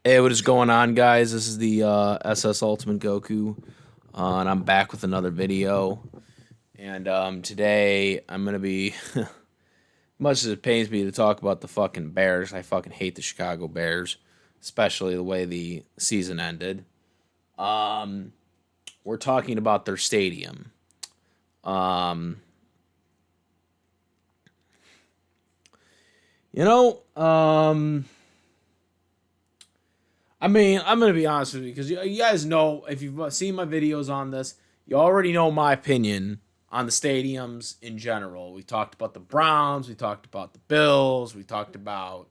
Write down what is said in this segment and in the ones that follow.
Hey, what is going on, guys? This is the SS Ultimate Goku, and I'm back with another video. And today I'm gonna be, much as it pains me to talk about the fucking Bears, I fucking hate the Chicago Bears, especially the way the season ended. We're talking about their stadium. Um, you know, I mean, I'm going to be honest with you because you guys know, if you've seen my videos on this, you already know my opinion on the stadiums in general. We talked about the Browns, we talked about the Bills, we talked about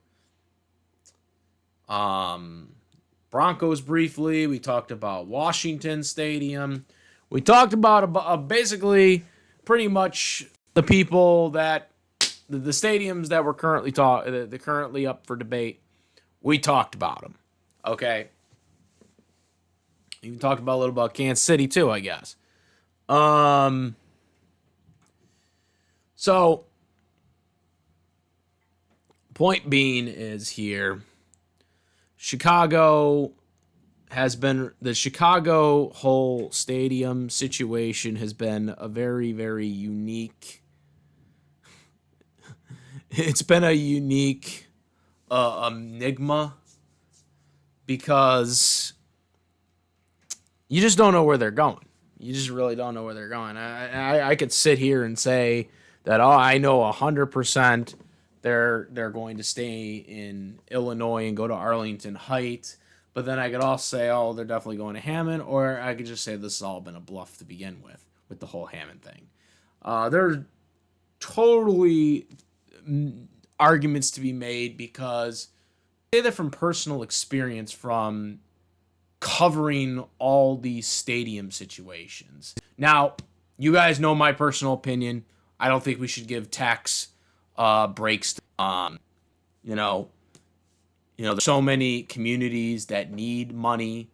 Broncos briefly, we talked about Washington Stadium. We talked about basically pretty much the people that the stadiums that were currently up for debate. We talked about them. Okay. Even talked about a little about Kansas City too, I guess. So point being is here, the Chicago whole stadium situation has been a very, very unique. It's been a unique enigma because you just don't know where they're going. You just really don't know where they're going. I could sit here and say that I know 100% they're going to stay in Illinois and go to Arlington Heights, but then I could also say, they're definitely going to Hammond, or I could just say this has all been a bluff to begin with the whole Hammond thing. There's totally arguments to be made because I say that from personal experience from covering all these stadium situations. Now, you guys know my personal opinion. I don't think we should give tax breaks. There's so many communities that need money,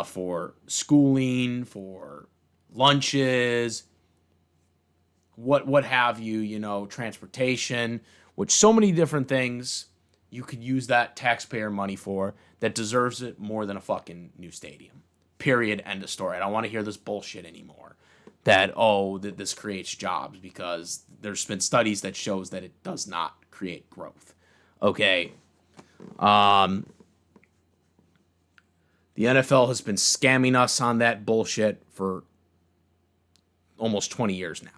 for schooling, for lunches, what have you, transportation, which so many different things you could use that taxpayer money for that deserves it more than a fucking new stadium. Period. End of story. I don't want to hear this bullshit anymore. That this creates jobs, because there's been studies that shows that it does not create growth. Okay. The NFL has been scamming us on that bullshit for almost 20 years now.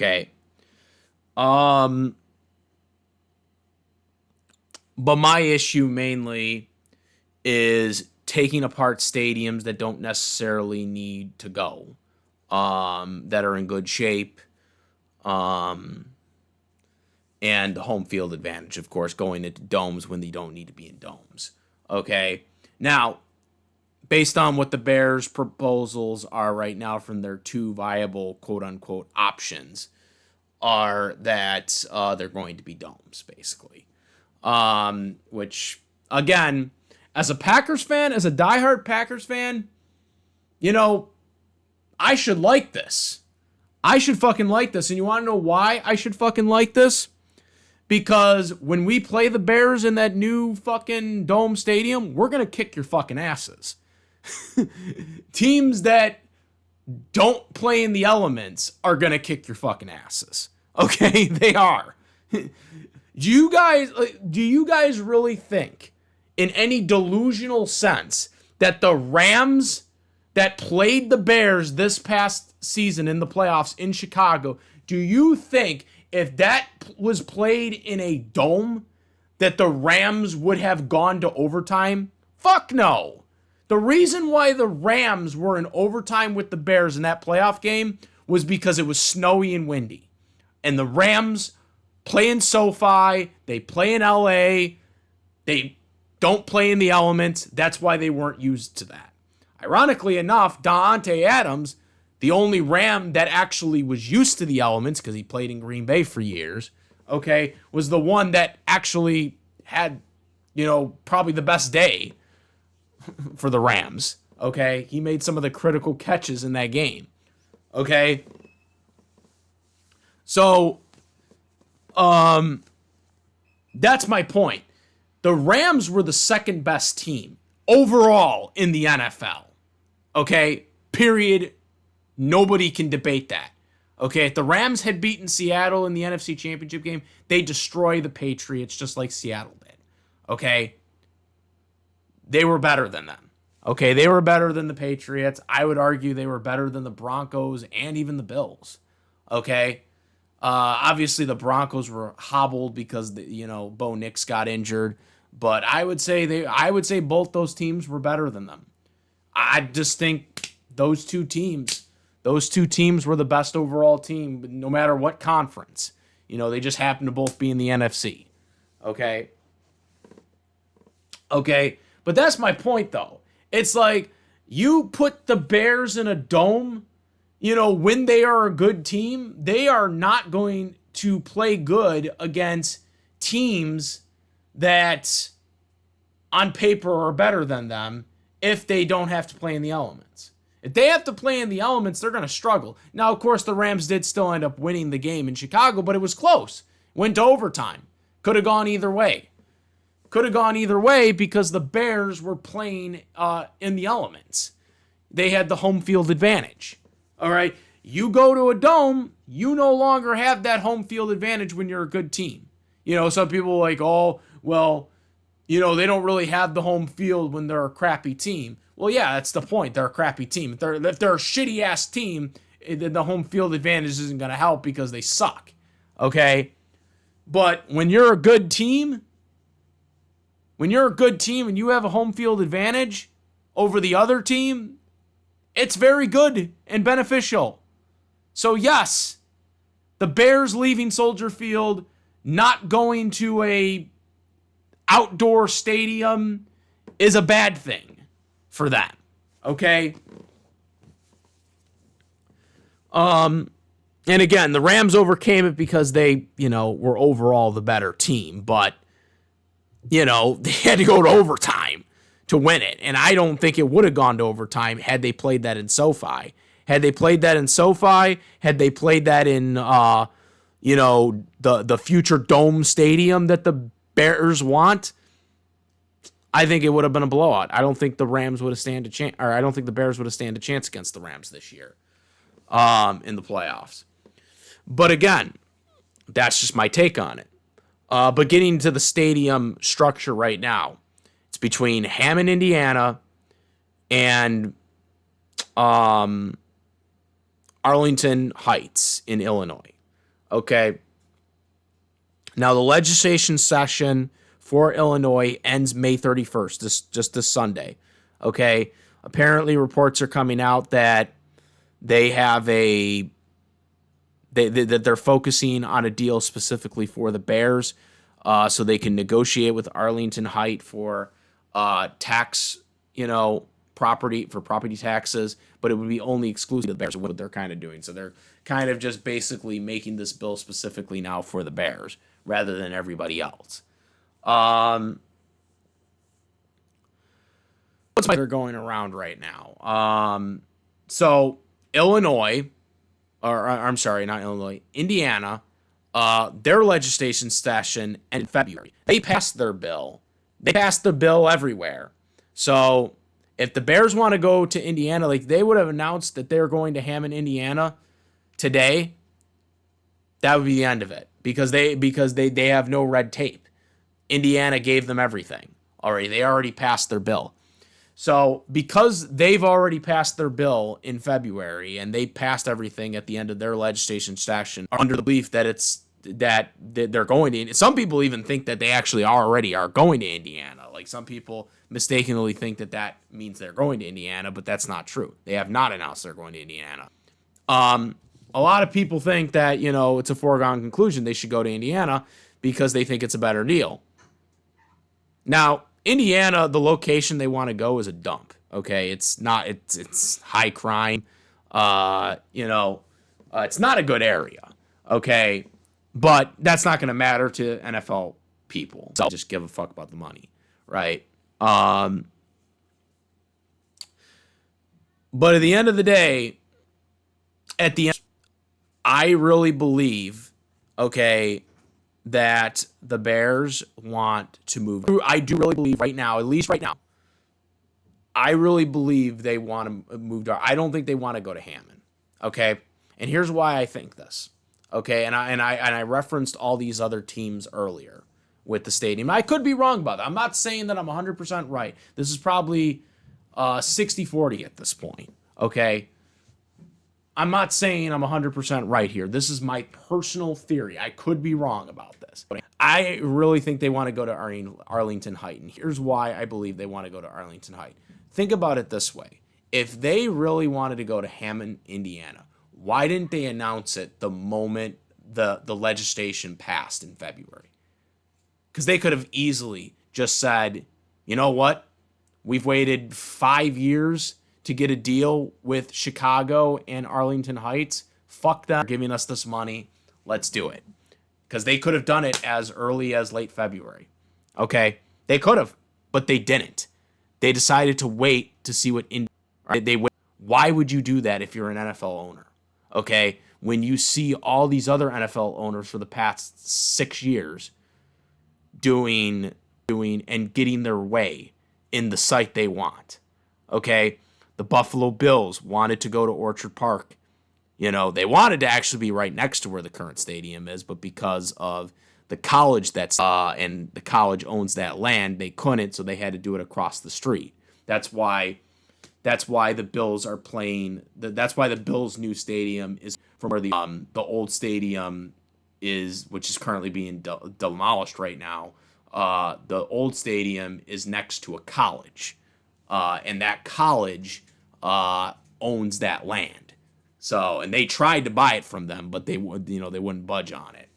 Okay. But my issue mainly is taking apart stadiums that don't necessarily need to go, that are in good shape, and the home field advantage, of course, going into domes when they don't need to be in domes. Okay. Now, based on what the Bears' proposals are right now from their two viable quote-unquote options, are that they're going to be domes, basically. Which, again, as a Packers fan, as a diehard Packers fan, I should like this. I should fucking like this. And you want to know why I should fucking like this? Because when we play the Bears in that new fucking dome stadium, we're going to kick your fucking asses. Teams that don't play in the elements are going to kick your fucking asses. Okay? They are. Do you guys really think, in any delusional sense, that the Rams that played the Bears this past season in the playoffs in Chicago, do you think if that was played in a dome that the Rams would have gone to overtime? Fuck no. The reason why the Rams were in overtime with the Bears in that playoff game was because it was snowy and windy. And the Rams play in SoFi, they play in LA, they don't play in the elements. That's why they weren't used to that. Ironically enough, Davante Adams, the only Ram that actually was used to the elements, because he played in Green Bay for years, okay, was the one that actually had, probably the best day for the Rams. Okay, he made some of the critical catches in that game. Okay, so that's my point. The Rams were the second best team overall in the NFL. Okay, period. Nobody can debate that. Okay, if the Rams had beaten Seattle in the NFC Championship game, they destroy the Patriots just like Seattle did. Okay, they were better than them. Okay, they were better than the Patriots. I would argue they were better than the Broncos and even the Bills. Okay, obviously the Broncos were hobbled because Bo Nix got injured, but I would say both those teams were better than them. I just think those two teams were the best overall team, no matter what conference. They just happen to both be in the NFC. Okay, but that's my point though. It's like you put the Bears in a dome, when they are a good team, they are not going to play good against teams that on paper are better than them if they don't have to play in the elements. If they have to play in the elements, they're going to struggle. Now, of course, the Rams did still end up winning the game in Chicago, but it was close. Went to overtime. Could have gone either way. Because the Bears were playing in the elements. They had the home field advantage. All right? You go to a dome, you no longer have that home field advantage when you're a good team. Some people are like, oh, well, they don't really have the home field when they're a crappy team. Well, yeah, that's the point. They're a crappy team. If they're a shitty-ass team, then the home field advantage isn't going to help because they suck. Okay? But when you're a good team... When you're a good team and you have a home field advantage over the other team, it's very good and beneficial. So yes, the Bears leaving Soldier Field, not going to a outdoor stadium is a bad thing for them. Okay? And again, the Rams overcame it because they, were overall the better team, but they had to go to overtime to win it. And I don't think it would have gone to overtime had they played that in SoFi. Had they played that in the future Dome Stadium that the Bears want, I think it would have been a blowout. I don't think the Rams would have stand a chance, or I don't think the Bears would have stand a chance against the Rams this year in the playoffs. But again, that's just my take on it. But getting to the stadium structure right now, it's between Hammond, Indiana, and Arlington Heights in Illinois. Okay. Now, the legislation session for Illinois ends May 31st, this Sunday. Okay. Apparently, reports are coming out that they have that they're focusing on a deal specifically for the Bears, so they can negotiate with Arlington Heights for tax, property taxes, but it would be only exclusive to the Bears, what they're kind of doing. So they're kind of just basically making this bill specifically now for the Bears rather than everybody else. They're going around right now. So Illinois. Or I'm sorry, not Illinois, Indiana, their legislation session in February. They passed their bill. They passed the bill everywhere. So if the Bears want to go to Indiana, like they would have announced that they're going to Hammond, Indiana today, that would be the end of it. Because they have no red tape. Indiana gave them everything already. They already passed their bill. So because they've already passed their bill in February and they passed everything at the end of their legislation session under the belief that they're going to, some people even think that they actually already are going to Indiana. Like some people mistakenly think that means they're going to Indiana, but that's not true. They have not announced they're going to Indiana. A lot of people think that, it's a foregone conclusion they should go to Indiana because they think it's a better deal. Now, Indiana, the location they want to go is a dump. Okay, it's high crime. It's not a good area. Okay, but that's not going to matter to NFL people. So just give a fuck about the money, right? But at the end of the day, I really believe, okay, that the Bears want to move. I do really believe right now, at least right now, I really believe they want to move to. I don't think they want to go to Hammond. Okay, and here's why I think this. Okay, and I referenced all these other teams earlier with the stadium. I could be wrong about that. I'm not saying that I'm 100% right. This is probably 60-40 at this point. Okay, I'm not saying I'm 100% right here. This is my personal theory. I could be wrong about this. I really think they want to go to Arlington Heights. And here's why I believe they want to go to Arlington Heights. Think about it this way. If they really wanted to go to Hammond, Indiana, why didn't they announce it the moment the legislation passed in February? Because they could have easily just said, you know what? We've waited 5 years to get a deal with Chicago and Arlington Heights. Fuck them. They're giving us this money. Let's do it. Because they could have done it as early as late February. Okay? They could have, but they didn't. They decided to wait to see what they wait. Why would you do that if you're an NFL owner? Okay? When you see all these other NFL owners for the past 6 years doing and getting their way in the site they want. Okay? The Buffalo Bills wanted to go to Orchard Park. You know, they wanted to actually be right next to where the current stadium is, but because of the college and the college owns that land, they couldn't, so they had to do it across the street. That's why the Bills are playing. That's why the Bills' new stadium is from where the old stadium is, which is currently being demolished right now. The old stadium is next to a college, and that college owns that land. So, and they tried to buy it from them, but they wouldn't budge on it.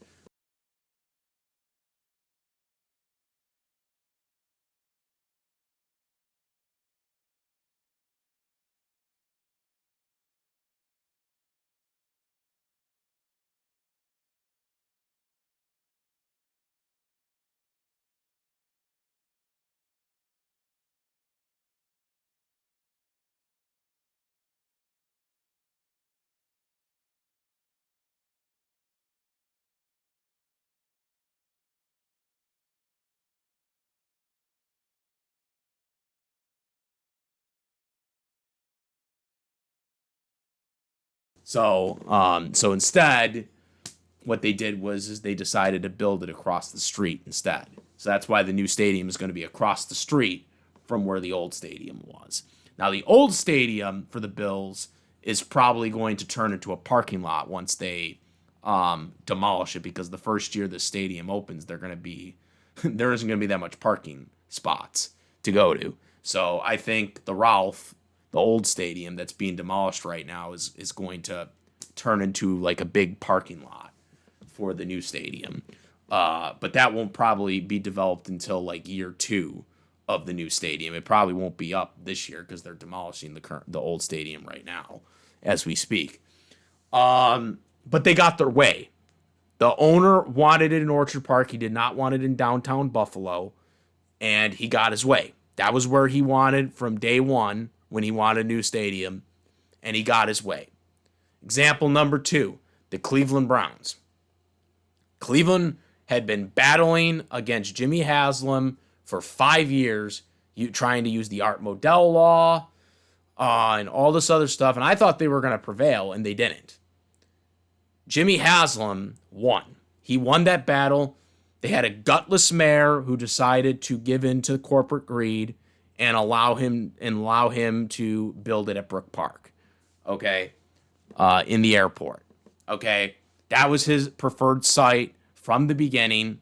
So instead, what they did was they decided to build it across the street instead. So that's why the new stadium is going to be across the street from where the old stadium was. Now, the old stadium for the Bills is probably going to turn into a parking lot once they demolish it, because the first year the stadium opens, there isn't going to be that much parking spots to go to. So I think the old stadium that's being demolished right now is going to turn into like a big parking lot for the new stadium. But that won't probably be developed until like year 2 of the new stadium. It probably won't be up this year because they're demolishing the old stadium right now as we speak. But they got their way. The owner wanted it in Orchard Park. He did not want it in downtown Buffalo, and he got his way. That was where he wanted from day one when he wanted a new stadium, and he got his way. Example number 2, the Cleveland Browns. Cleveland had been battling against Jimmy Haslam for 5 years, trying to use the Art Modell law and all this other stuff, and I thought they were going to prevail, and they didn't. Jimmy Haslam won. He won that battle. They had a gutless mayor who decided to give in to corporate greed and allow him to build it at Brook Park, okay, in the airport, okay. That was his preferred site from the beginning,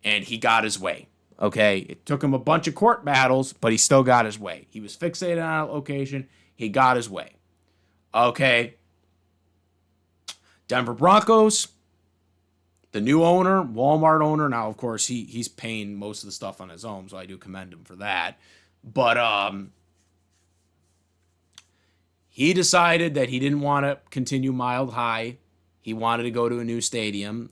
and he got his way, okay. It took him a bunch of court battles, but he still got his way. He was fixated on a location. He got his way, okay. Denver Broncos, the new owner, Walmart owner. Now, of course, he's paying most of the stuff on his own, so I do commend him for that. But he decided that he didn't want to continue Mile High. He wanted to go to a new stadium.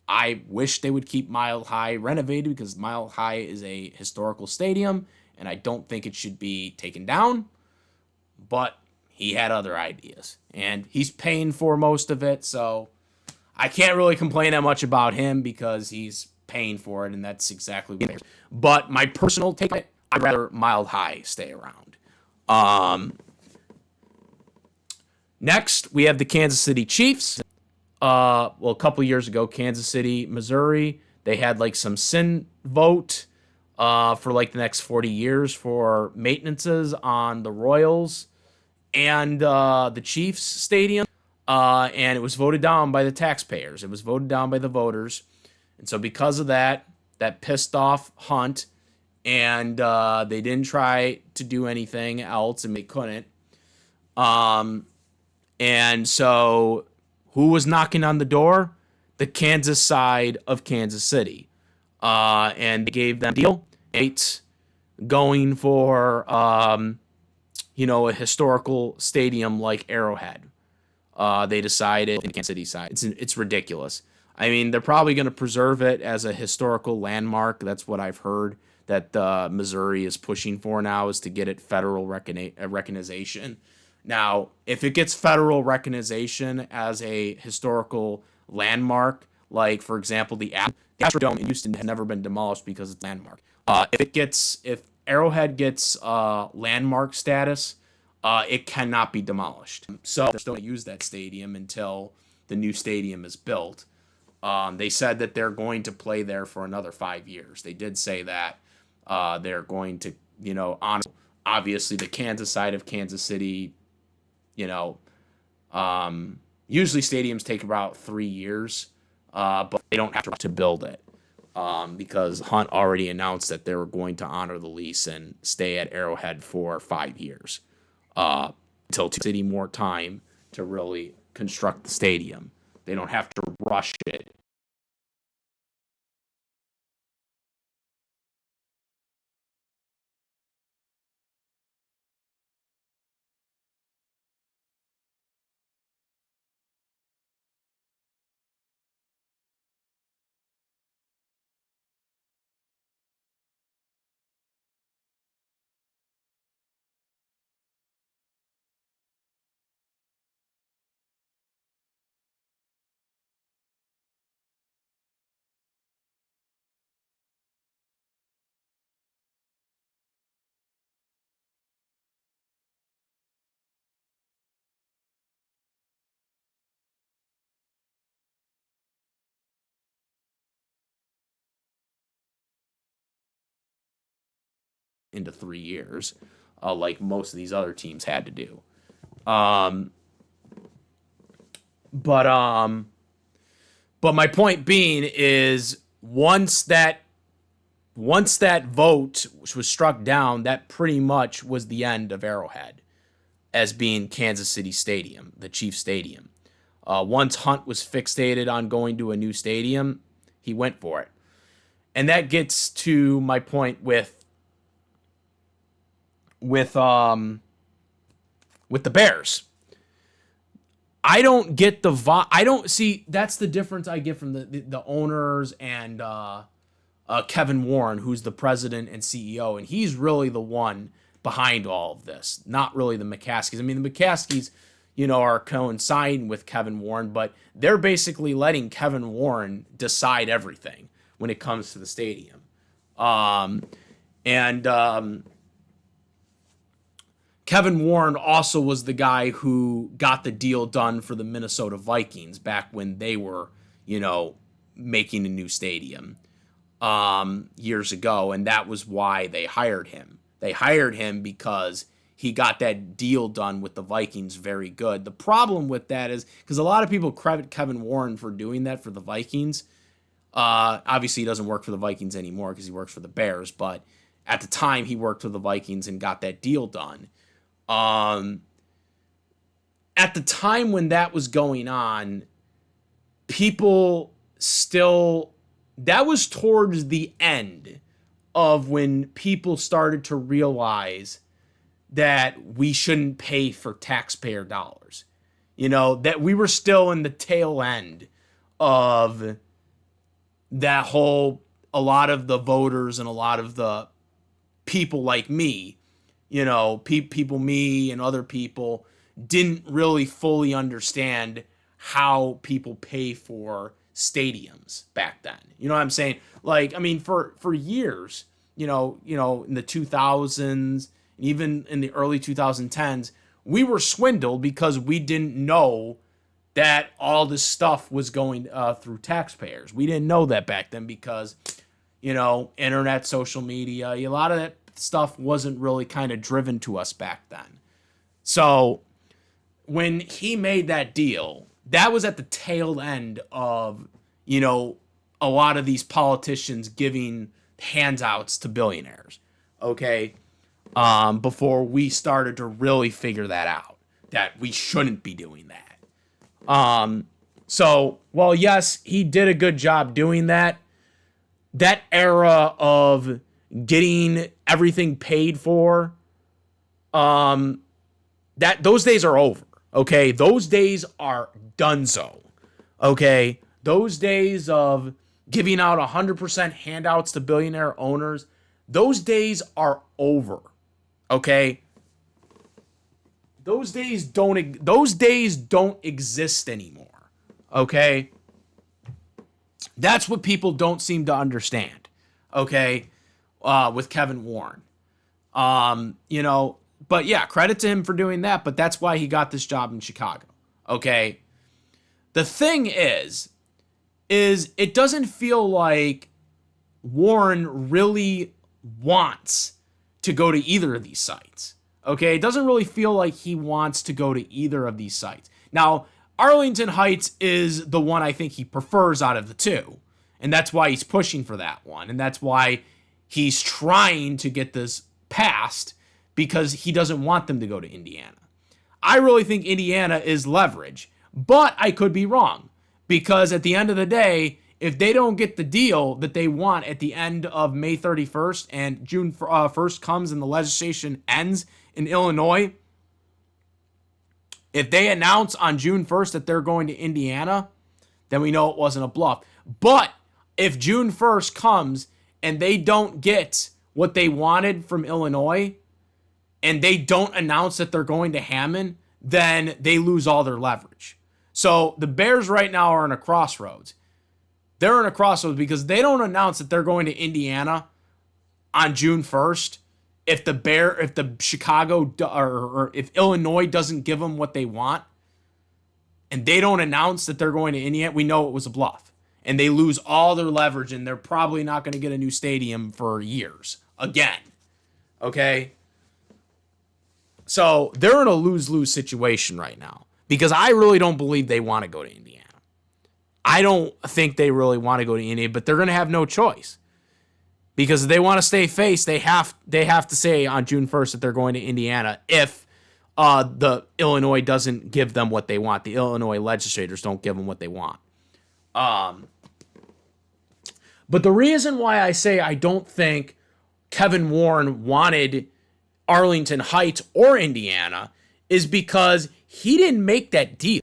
I wish they would keep Mile High renovated because Mile High is a historical stadium and I don't think it should be taken down. But he had other ideas and he's paying for most of it. So I can't really complain that much about him because he's paying for it and that's exactly what it is. But my personal take on it, I'd rather Mile High stay around. Next, we have the Kansas City Chiefs. Well, a couple years ago, Kansas City, Missouri, they had like some sin vote for like the next 40 years for maintenances on the Royals and the Chiefs stadium. And it was voted down by the taxpayers. It was voted down by the voters. And so because of that, that pissed off Hunt. And they didn't try to do anything else, and they couldn't. And so who was knocking on the door? The Kansas side of Kansas City. And they gave them a deal. It's going for, a historical stadium like Arrowhead. They decided in the Kansas City side. It's ridiculous. I mean, they're probably going to preserve it as a historical landmark. That's what I've heard that Missouri is pushing for now, is to get it federal recognition. Now, if it gets federal recognition as a historical landmark, like, for example, the Astrodome in Houston has never been demolished because it's a landmark. If Arrowhead gets landmark status, it cannot be demolished. So they're still going to use that stadium until the new stadium is built. They said that they're going to play there for another 5 years. They did say that they're going to, honor, obviously, the Kansas side of Kansas City. Usually stadiums take about 3 years, but they don't have to build it because Hunt already announced that they were going to honor the lease and stay at Arrowhead for 5 years until City more time to really construct the stadium. They don't have to rush it. Into 3 years, like most of these other teams had to do. Um, but my point being is once that vote was struck down, that pretty much was the end of Arrowhead as being Kansas City Stadium, the Chiefs Stadium. Once Hunt was fixated on going to a new stadium, he went for it. And that gets to my point with the Bears. I don't get I don't see. That's the difference I get from the owners and Kevin Warren, who's the president and CEO, and he's really the one behind all of this, not really the McCaskies. I mean, the McCaskies, are coinciding with Kevin Warren, but they're basically letting Kevin Warren decide everything when it comes to the stadium. Kevin Warren also was the guy who got the deal done for the Minnesota Vikings back when they were, making a new stadium years ago, and that was why they hired him. They hired him because he got that deal done with the Vikings very good. The problem with that is, because a lot of people credit Kevin Warren for doing that for the Vikings. Obviously, he doesn't work for the Vikings anymore because he works for the Bears, but at the time, he worked for the Vikings and got that deal done. At the time when that was going on, people still, that was towards the end of when people started to realize that we shouldn't pay for taxpayer dollars. That we were still in the tail end of a lot of the voters and a lot of the people like me, people, me and other people didn't really fully understand how people pay for stadiums back then. You know what I'm saying? Like, I mean, for years, in the 2000s, even in the early 2010s, we were swindled because we didn't know that all this stuff was going through taxpayers. We didn't know that back then because, internet, social media, a lot of that stuff wasn't really kind of driven to us back then. So when he made that deal, that was at the tail end of, a lot of these politicians giving handouts to billionaires. Okay. Before we started to really figure that out, that we shouldn't be doing that. So, well, yes, he did a good job doing that. That era of getting everything paid for, those days are over. Okay, those days are donezo. Okay, those days of giving out 100% handouts to billionaire owners, those days are over. Okay, those days don't exist anymore. Okay, that's what people don't seem to understand. Okay, with Kevin Warren, But yeah, credit to him for doing that, but that's why he got this job in Chicago. Okay. The thing is it doesn't feel like Warren really wants to go to either of these sites. Okay. It doesn't really feel like he wants to go to either of these sites. Now, Arlington Heights is the one I think he prefers out of the two. And that's why he's pushing for that one. And that's why he's trying to get this passed, because he doesn't want them to go to Indiana. I really think Indiana is leverage, but I could be wrong, because at the end of the day, if they don't get the deal that they want at the end of May 31st and June 1st comes and the legislation ends in Illinois, if they announce on June 1st that they're going to Indiana, then we know it wasn't a bluff. But if June 1st comes and they don't get what they wanted from Illinois, and they don't announce that they're going to Hammond, then they lose all their leverage. So the Bears right now are in a crossroads. They're in a crossroads because they don't announce that they're going to Indiana on June 1st. If if Illinois doesn't give them what they want, and they don't announce that they're going to Indiana, we know it was a bluff. And they lose all their leverage, and they're probably not going to get a new stadium for years again. Okay? So they're in a lose-lose situation right now, because I really don't believe they want to go to Indiana. I don't think they really want to go to Indiana, but they're going to have no choice, because if they want to stay face, they have to say on June 1st that they're going to Indiana if the Illinois doesn't give them what they want. The Illinois legislators don't give them what they want. But the reason why I say I don't think Kevin Warren wanted Arlington Heights or Indiana is because he didn't make that deal.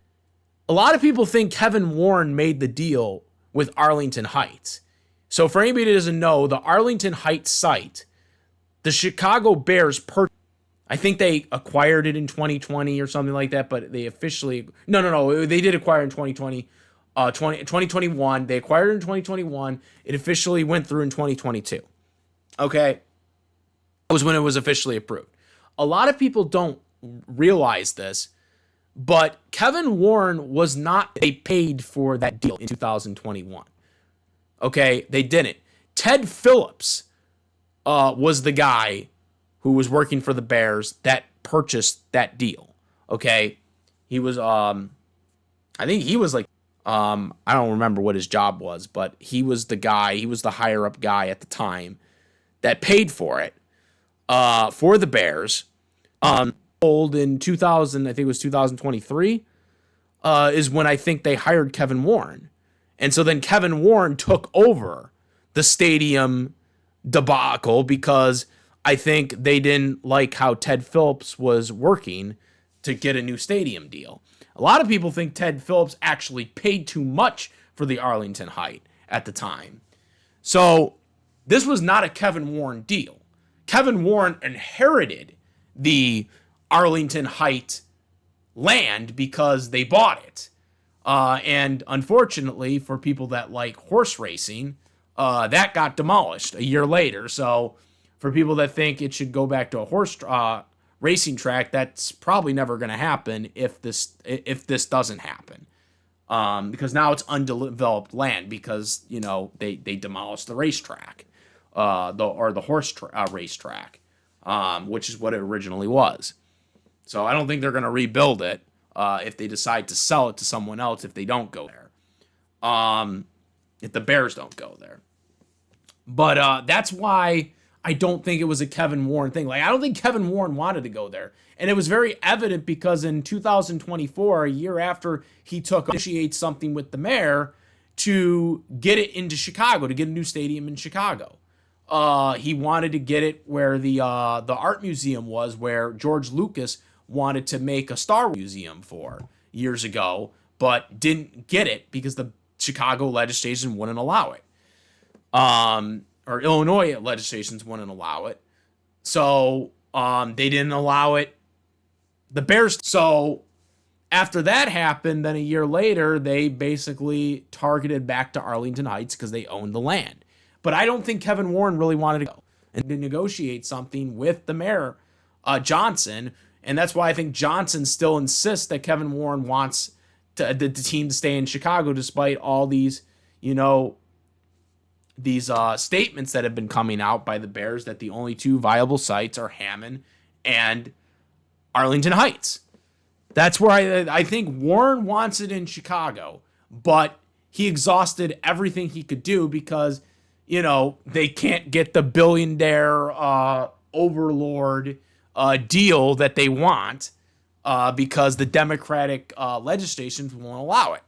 A lot of people think Kevin Warren made the deal with Arlington Heights. So for anybody that doesn't know, the Arlington Heights site, the Chicago Bears purchased, I think they acquired it in 2020 or something like that, but they officially, no, they did acquire in 2020, 2021. They acquired it in 2021. It officially went through in 2022. Okay. That was when it was officially approved. A lot of people don't realize this, but Kevin Warren was not paid for that deal in 2021. Okay, they didn't. Ted Phillips was the guy who was working for the Bears that purchased that deal. Okay, he was I think he was like I don't remember what his job was, but he was the guy. He was the higher up guy at the time that paid for it. For the Bears, old in 2000, I think it was 2023, is when I think they hired Kevin Warren. And so then Kevin Warren took over the stadium debacle because I think they didn't like how Ted Phillips was working to get a new stadium deal. A lot of people think Ted Phillips actually paid too much for the Arlington Heights. at the time. So this was not a Kevin Warren deal. Kevin Warren inherited the Arlington Heights land because they bought it. And unfortunately, for people that like horse racing, that got demolished a year later. So for people that think it should go back to a horse racing track, that's probably never going to happen if this doesn't happen. Because now it's undeveloped land because they demolished the racetrack, the horse racetrack, which is what it originally was. So I don't think they're going to rebuild it if they decide to sell it to someone else if they don't go there. If the Bears don't go there. But that's why I don't think it was a Kevin Warren thing. Like, I don't think Kevin Warren wanted to go there. And it was very evident because in 2024, a year after he initiate something with the mayor to get it into Chicago, to get a new stadium in Chicago. He wanted to get it where the art museum was, where George Lucas wanted to make a Star Wars museum for years ago, but didn't get it because the Chicago legislation wouldn't allow it. Or Illinois legislations wouldn't allow it. So they didn't allow it. The Bears. So after that happened, then a year later, they basically targeted back to Arlington Heights because they owned the land. But I don't think Kevin Warren really wanted to go and to negotiate something with the mayor, Johnson. And that's why I think Johnson still insists that Kevin Warren wants the team to stay in Chicago despite all these, these statements that have been coming out by the Bears that the only two viable sites are Hammond and Arlington Heights. That's where I think Warren wants it in Chicago, but he exhausted everything he could do because, they can't get the billionaire overlord deal that they want because the Democratic legislation won't allow it,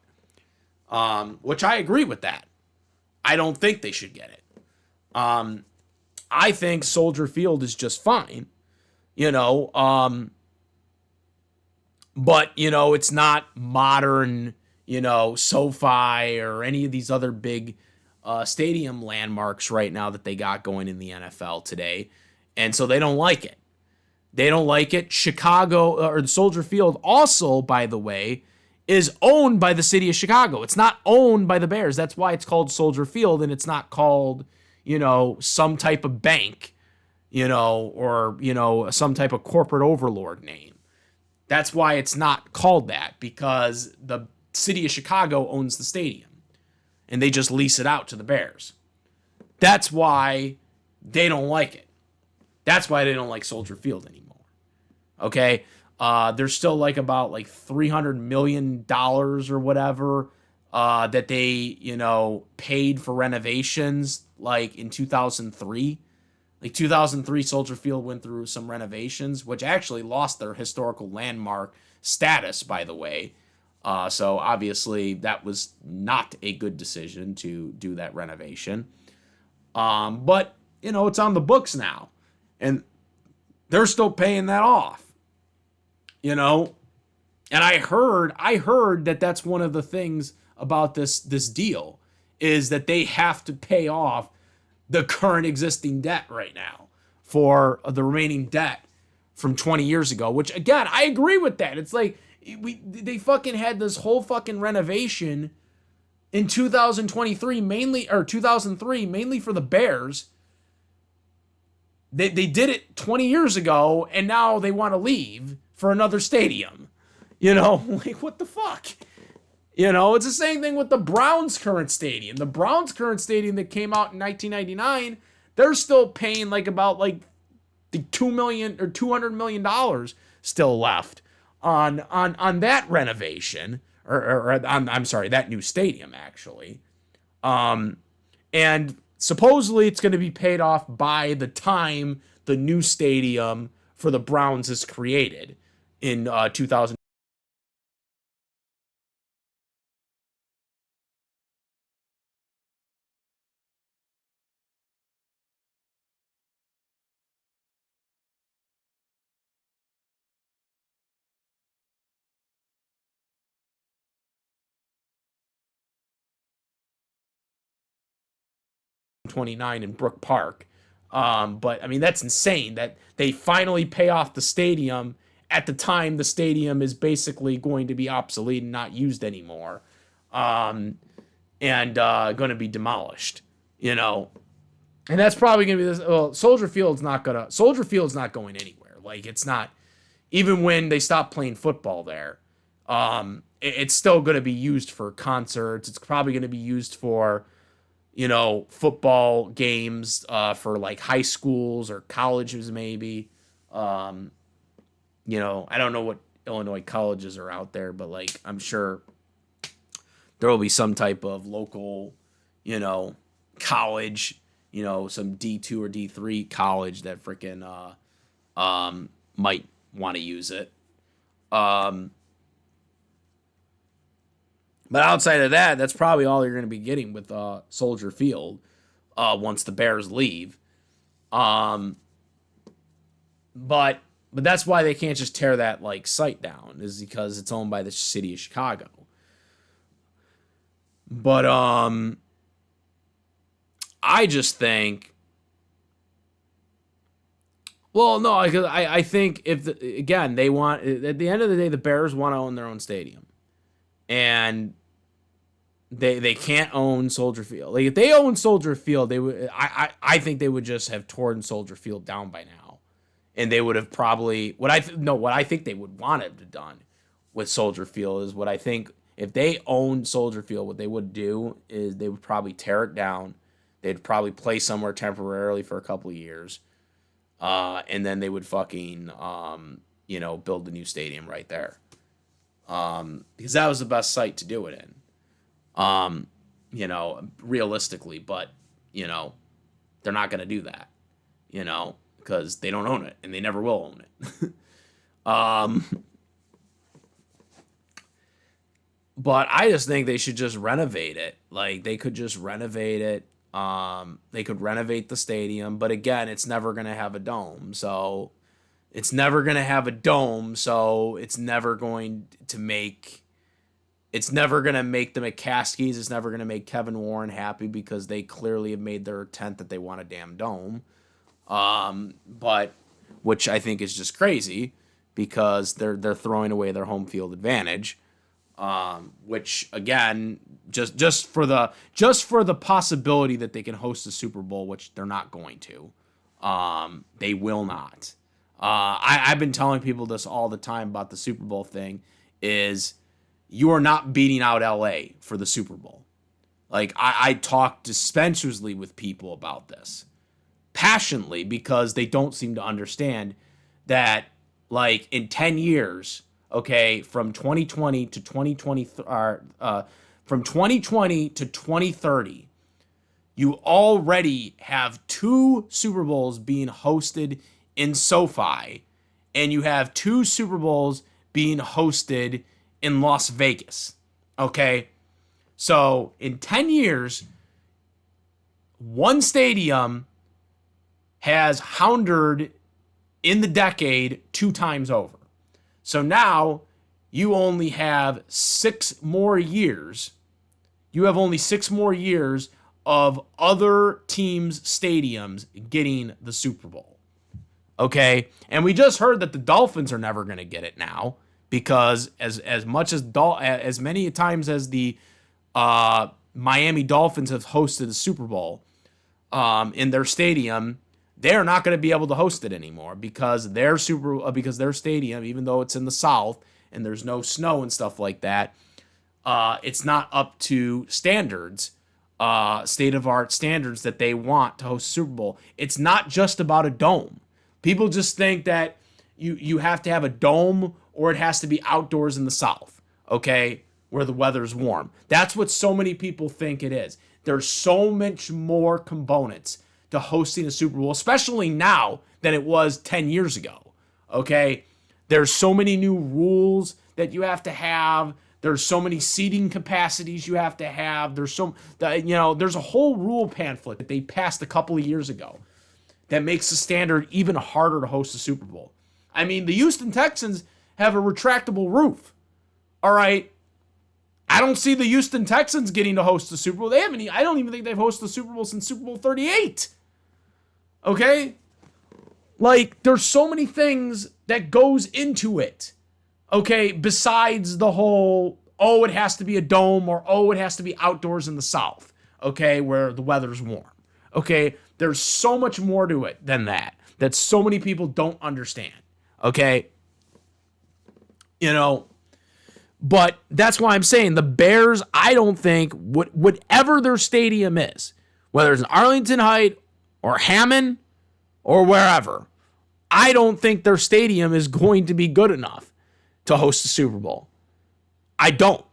which I agree with that. I don't think they should get it. I think Soldier Field is just fine, but, it's not modern, SoFi or any of these other big stadium landmarks right now that they got going in the NFL today. And so they don't like it. They don't like it. Chicago, or the Soldier Field also, by the way, is owned by the city of Chicago. It's not owned by the Bears. That's why it's called Soldier Field, and it's not called, some type of bank, or, some type of corporate overlord name. That's why it's not called that, because the city of Chicago owns the stadium, and they just lease it out to the Bears. That's why they don't like it. That's why they don't like Soldier Field anymore. Okay? There's still about $300 million or whatever that they, paid for renovations in 2003. 2003, Soldier Field went through some renovations, which actually lost their historical landmark status, by the way. So obviously that was not a good decision to do that renovation. But, it's on the books now. And they're still paying that off. And I heard that that's one of the things about this deal is that they have to pay off the current existing debt right now for the remaining debt from 20 years ago, which again, I agree with that. It's they fucking had this whole fucking renovation in 2023 2003 mainly for the Bears. They did it 20 years ago and now they want to leave for another stadium. What the fuck? It's the same thing with the Browns' current stadium. The Browns' current stadium that came out in 1999, they're still paying about the $2 million or $200 million still left on that renovation I'm sorry, that new stadium actually. And supposedly it's going to be paid off by the time the new stadium for the Browns is created in 2000. 129 in Brook Park. But I mean, that's insane that they finally pay off the stadium at the time the stadium is basically going to be obsolete and not used anymore. And going to be demolished, you know. And that's probably going to be this. Well, Soldier Field's not going anywhere. Like, it's not, even when they stop playing football there, it's still going to be used for concerts. It's probably going to be used for, you know, football games, for like high schools or colleges, maybe. You know, I don't know what Illinois colleges are out there, but like, I'm sure there will be some type of local, you know, college, you know, some D2 or D3 college that freaking might want to use it. But outside of that, that's probably all you're going to be getting with Soldier Field once the Bears leave. But that's why they can't just tear that like site down, is because it's owned by the city of Chicago. But I just think, well, no, I think if again they want, at the end of the day, the Bears want to own their own stadium, and they can't own Soldier Field. Like, if they own Soldier Field, they would. I think they would just have torn Soldier Field down by now, and they would have probably what I think they would want to have done with Soldier Field is what I think. If they owned Soldier Field, what they would do is they would probably tear it down. They'd probably play somewhere temporarily for a couple of years. And then they would fucking, you know, build a new stadium right there. Because that was the best site to do it in. You know, realistically. But, you know, they're not going to do that. You know, because they don't own it. And they never will own it. But I just think they should just renovate it. Like, they could just renovate it. They could renovate the stadium. But again, it's never going to have a dome. So it's never going to make the McCaskies. It's never going to make Kevin Warren happy, because they clearly have made their intent that they want a damn dome. But which I think is just crazy, because they're throwing away their home field advantage. Which again, just for the possibility that they can host a Super Bowl, which they're not going to, they will not. I've been telling people this all the time about the Super Bowl thing, is you are not beating out LA for the Super Bowl. Like, I talk dispensuously with people about this passionately, because they don't seem to understand that, like, in 10 years, okay, from 2020 to 2030, you already have 2 Super Bowls being hosted in SoFi, and you have 2 Super Bowls being hosted in Las Vegas. Okay? So, in 10 years, one stadium has houndered in the decade 2 times over. So now you only have 6 more years. You have only 6 more years of other teams' stadiums getting the Super Bowl. Okay? And we just heard that the Dolphins are never going to get it now, because as many times as the Miami Dolphins have hosted the Super Bowl in their stadium, they're not going to be able to host it anymore, because their stadium, even though it's in the South and there's no snow and stuff like that, it's not up to standards, state-of-art standards that they want to host Super Bowl. It's not just about a dome. People just think that you have to have a dome, or it has to be outdoors in the South, okay, where the weather's warm. That's what so many people think it is. There's so much more components to hosting a Super Bowl, especially now, than it was 10 years ago, okay? There's so many new rules that you have to have. There's so many seating capacities you have to have. There's a whole rule pamphlet that they passed a couple of years ago that makes the standard even harder to host a Super Bowl. I mean, the Houston Texans have a retractable roof, all right? I don't see the Houston Texans getting to host the Super Bowl. I don't even think they've hosted the Super Bowl since Super Bowl 38. Okay? Like, there's so many things that goes into it. Okay? Besides the whole, it has to be a dome, or it has to be outdoors in the South. Okay? Where the weather's warm. Okay? There's so much more to it than that so many people don't understand. Okay? But that's why I'm saying the Bears, I don't think, whatever their stadium is, whether it's in Arlington Heights or Hammond or wherever, I don't think their stadium is going to be good enough to host the Super Bowl. I don't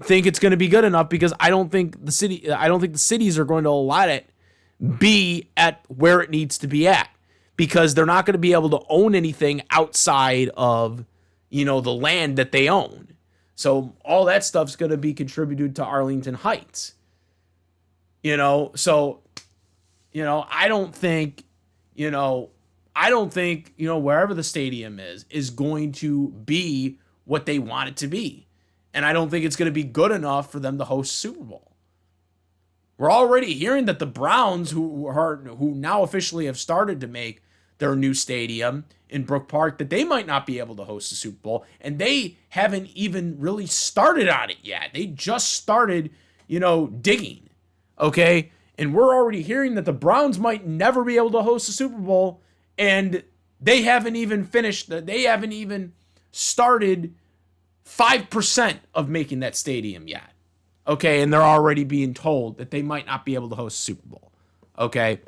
think it's going to be good enough because I don't think the cities are going to let it be at where it needs to be at, because they're not going to be able to own anything outside of, the land that they own. So all that stuff's going to be contributed to Arlington Heights. I don't think, wherever the stadium is going to be what they want it to be. And I don't think it's going to be good enough for them to host Super Bowl. We're already hearing that the Browns, who now officially have started to make their new stadium in Brook Park, that they might not be able to host the Super Bowl, and they haven't even really started on it yet. They just started, digging, okay? And we're already hearing that the Browns might never be able to host the Super Bowl, and they haven't even started 5% of making that stadium yet. Okay, and they're already being told that they might not be able to host a Super Bowl. Okay,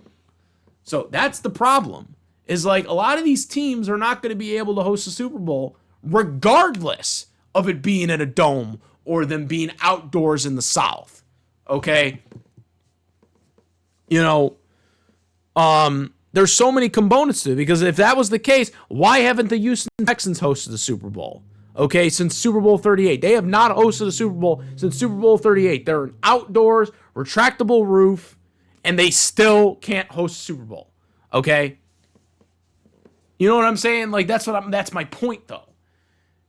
so that's the problem. Is like a lot of these teams are not going to be able to host a Super Bowl regardless of it being at a dome or them being outdoors in the South. Okay, there's so many components to it, because if that was the case, why haven't the Houston Texans hosted the Super Bowl? Okay, since Super Bowl 38. They have not hosted a Super Bowl since Super Bowl 38. They're an outdoors, retractable roof, and they still can't host a Super Bowl. Okay? You know what I'm saying? Like, that's my point, though.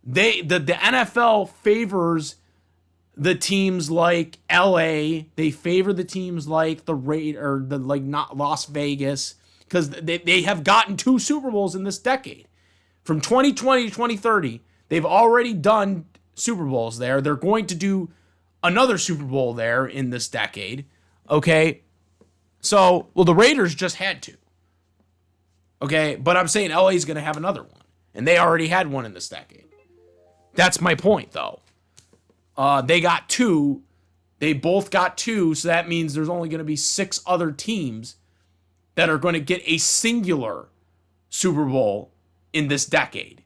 The NFL favors the teams like LA. They favor the teams like not Las Vegas, because they have gotten 2 Super Bowls in this decade. From 2020 to 2030. They've already done Super Bowls there. They're going to do another Super Bowl there in this decade. Okay? So, the Raiders just had to. Okay? But I'm saying LA is going to have another one. And they already had one in this decade. That's my point, though. They got 2. They both got 2. So that means there's only going to be 6 other teams that are going to get a singular Super Bowl in this decade.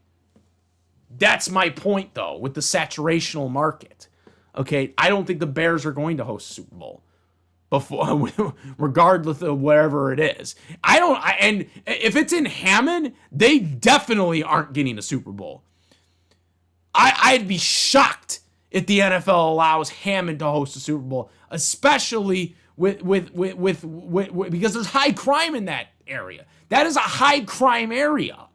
That's my point, though, with the saturational market. Okay, I don't think the Bears are going to host a Super Bowl regardless of wherever it is. And if it's in Hammond, they definitely aren't getting a Super Bowl. I'd be shocked if the NFL allows Hammond to host a Super Bowl, especially with because there's high crime in that area. That is a high crime area.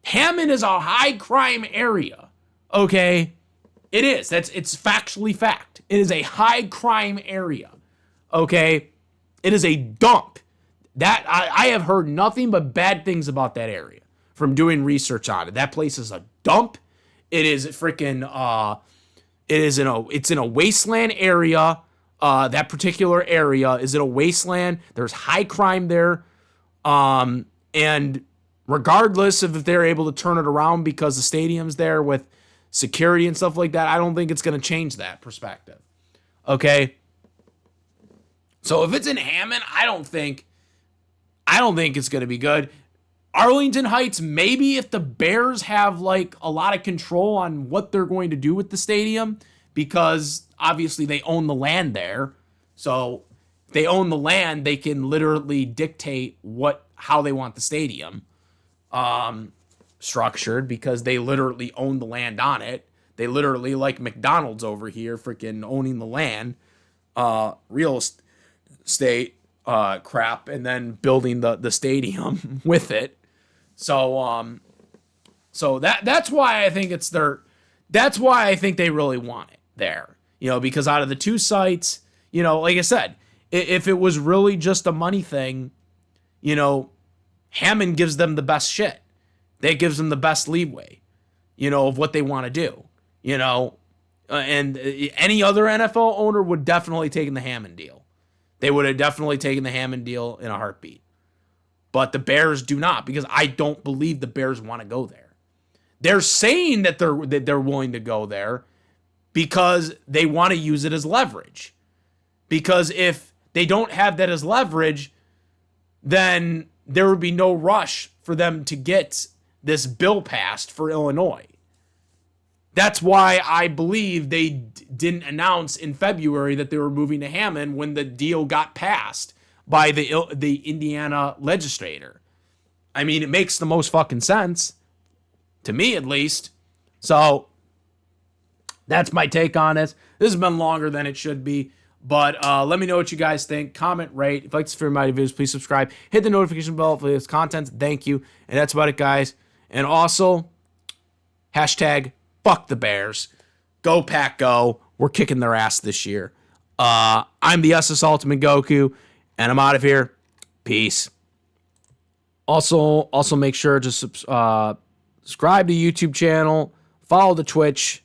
Hammond is a high crime area. Okay? It is. It's factually fact. It is a high crime area. Okay? It is a dump. That I have heard nothing but bad things about that area from doing research on it. That place is a dump. It is freaking it's in a wasteland area. That particular area is in a wasteland. There's high crime there. And regardless of if they're able to turn it around because the stadium's there with security and stuff like that, I don't think it's going to change that perspective. Okay? So if it's in Hammond, I don't think it's going to be good. Arlington Heights, maybe if the Bears have like a lot of control on what they're going to do with the stadium, because obviously they own the land there. So if they own the land, they can literally dictate how they want the stadium structured, because they literally own the land on it. They literally, like McDonald's over here, freaking owning the land, real estate crap, and then building the stadium with it. So that's why I think it's That's why I think they really want it there. Because out of the two sites, like I said, if it was really just a money thing, Hammond gives them the best shit. That gives them the best leeway, of what they want to do, and any other NFL owner would definitely taken the Hammond deal. They would have definitely taken the Hammond deal in a heartbeat. But the Bears do not, because I don't believe the Bears want to go there. They're saying that they're willing to go there because they want to use it as leverage. Because if they don't have that as leverage, then there would be no rush for them to get this bill passed for Illinois. That's why I believe they didn't announce in February that they were moving to Hammond when the deal got passed by the Indiana legislator. I mean, it makes the most fucking sense, to me at least. So that's my take on it. This has been longer than it should be. But let me know what you guys think. Comment, rate. If you like this for my videos, please subscribe. Hit the notification bell for this content. Thank you. And that's about it, guys. And also, hashtag fuck the Bears. Go Pack Go. We're kicking their ass this year. I'm the SS Ultimate Goku, and I'm out of here. Peace. Also make sure to subscribe to the YouTube channel. Follow the Twitch.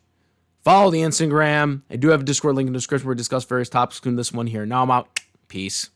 Follow the Instagram. I do have a Discord link in the description where we discuss various topics, including this one here. Now I'm out. Peace.